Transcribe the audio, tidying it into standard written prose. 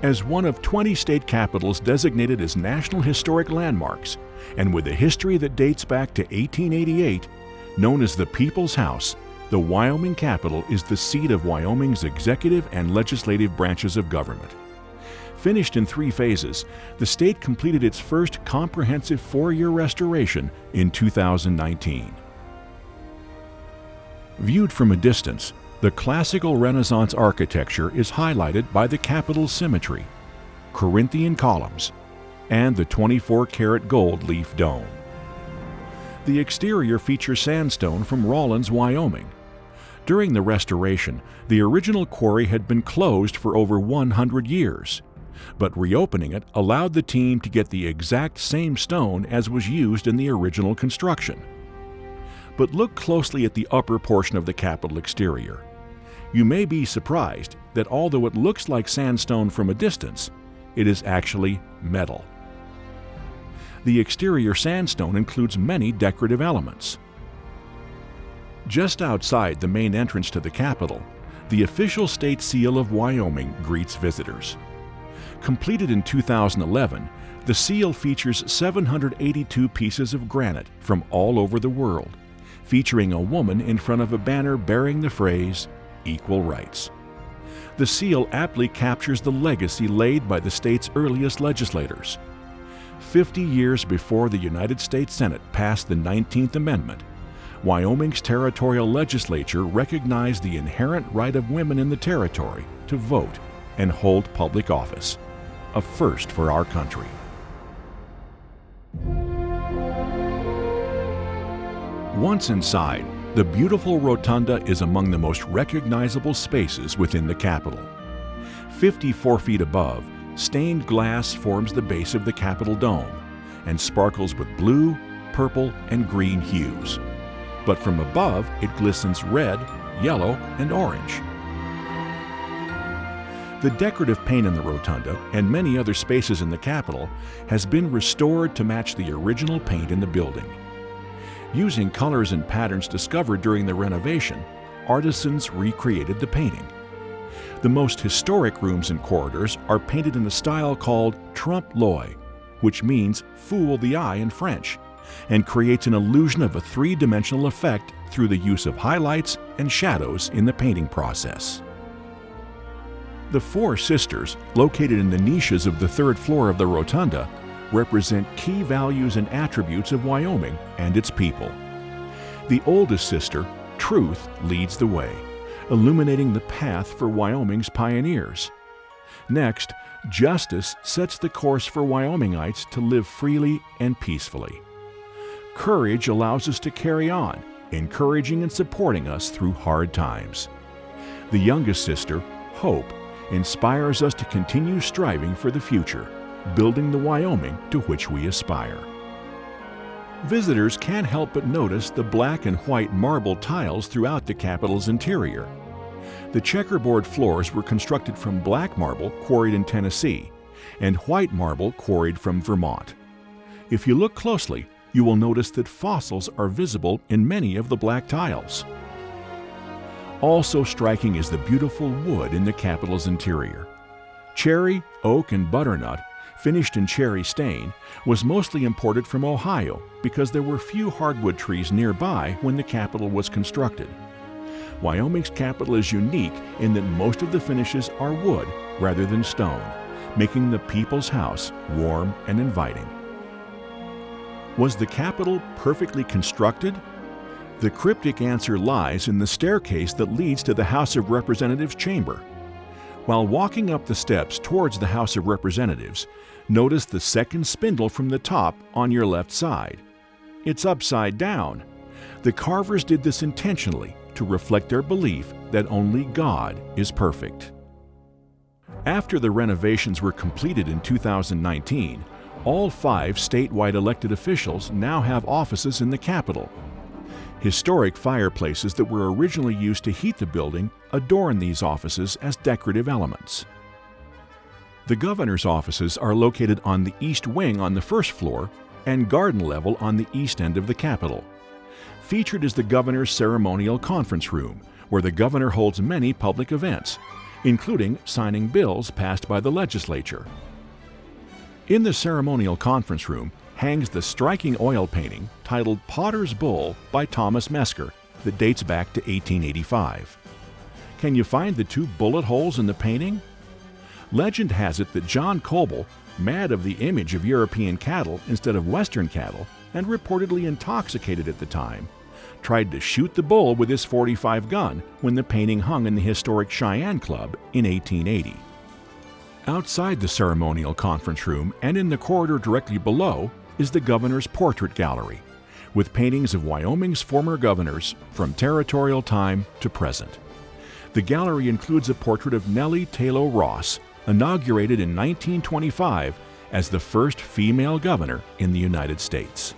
As one of 20 state capitals designated as National Historic Landmarks, and with a history that dates back to 1888, known as the People's House, the Wyoming Capitol is the seat of Wyoming's executive and legislative branches of government. Finished in 3 phases, the state completed its first comprehensive 4-year restoration in 2019. Viewed from a distance, the classical Renaissance architecture is highlighted by the Capitol's symmetry, Corinthian columns, and the 24-karat gold leaf dome. The exterior features sandstone from Rawlins, Wyoming. During the restoration, the original quarry had been closed for over 100 years, but reopening it allowed the team to get the exact same stone as was used in the original construction. But look closely at the upper portion of the Capitol exterior. You may be surprised that although it looks like sandstone from a distance, it is actually metal. The exterior sandstone includes many decorative elements. Just outside the main entrance to the Capitol, the official state seal of Wyoming greets visitors. Completed in 2011, the seal features 782 pieces of granite from all over the world, featuring a woman in front of a banner bearing the phrase, "Equal Rights." The seal aptly captures the legacy laid by the state's earliest legislators. 50 years before the United States Senate passed the 19th Amendment, Wyoming's territorial legislature recognized the inherent right of women in the territory to vote and hold public office, a first for our country. Once inside, the beautiful rotunda is among the most recognizable spaces within the Capitol. 54 feet above, stained glass forms the base of the Capitol dome and sparkles with blue, purple, and green hues. But from above, it glistens red, yellow, and orange. The decorative paint in the rotunda and many other spaces in the Capitol has been restored to match the original paint in the building. Using colors and patterns discovered during the renovation, artisans recreated the painting. The most historic rooms and corridors are painted in a style called trompe l'oeil, which means fool the eye in French, and creates an illusion of a 3-dimensional effect through the use of highlights and shadows in the painting process. The 4 sisters, located in the niches of the 3rd floor of the rotunda, represent key values and attributes of Wyoming and its people. The oldest sister, Truth, leads the way, illuminating the path for Wyoming's pioneers. Next, Justice sets the course for Wyomingites to live freely and peacefully. Courage allows us to carry on, encouraging and supporting us through hard times. The youngest sister, Hope, inspires us to continue striving for the future, building the Wyoming to which we aspire. Visitors can't help but notice the black and white marble tiles throughout the Capitol's interior. The checkerboard floors were constructed from black marble quarried in Tennessee and white marble quarried from Vermont. If you look closely, you will notice that fossils are visible in many of the black tiles. Also striking is the beautiful wood in the Capitol's interior. Cherry, oak, and butternut, finished in cherry stain, was mostly imported from Ohio because there were few hardwood trees nearby when the Capitol was constructed. Wyoming's Capitol is unique in that most of the finishes are wood rather than stone, making the People's House warm and inviting. Was the Capitol perfectly constructed? The cryptic answer lies in the staircase that leads to the House of Representatives chamber. While walking up the steps towards the House of Representatives, notice the second spindle from the top on your left side. It's upside down. The carvers did this intentionally to reflect their belief that only God is perfect. After the renovations were completed in 2019, all 5 statewide elected officials now have offices in the Capitol. Historic fireplaces that were originally used to heat the building adorn these offices as decorative elements. The governor's offices are located on the east wing on the first floor and garden level on the east end of the Capitol. Featured is the governor's ceremonial conference room, where the governor holds many public events, including signing bills passed by the legislature. In the ceremonial conference room hangs the striking oil painting titled Potter's Bull by Thomas Mesker that dates back to 1885. Can you find the 2 bullet holes in the painting? Legend has it that John Coble, mad of the image of European cattle instead of Western cattle and reportedly intoxicated at the time, tried to shoot the bull with his .45 gun when the painting hung in the historic Cheyenne Club in 1880. Outside the ceremonial conference room and in the corridor directly below is the governor's portrait gallery, with paintings of Wyoming's former governors from territorial time to present. The gallery includes a portrait of Nellie Taylor Ross, inaugurated in 1925 as the first female governor in the United States.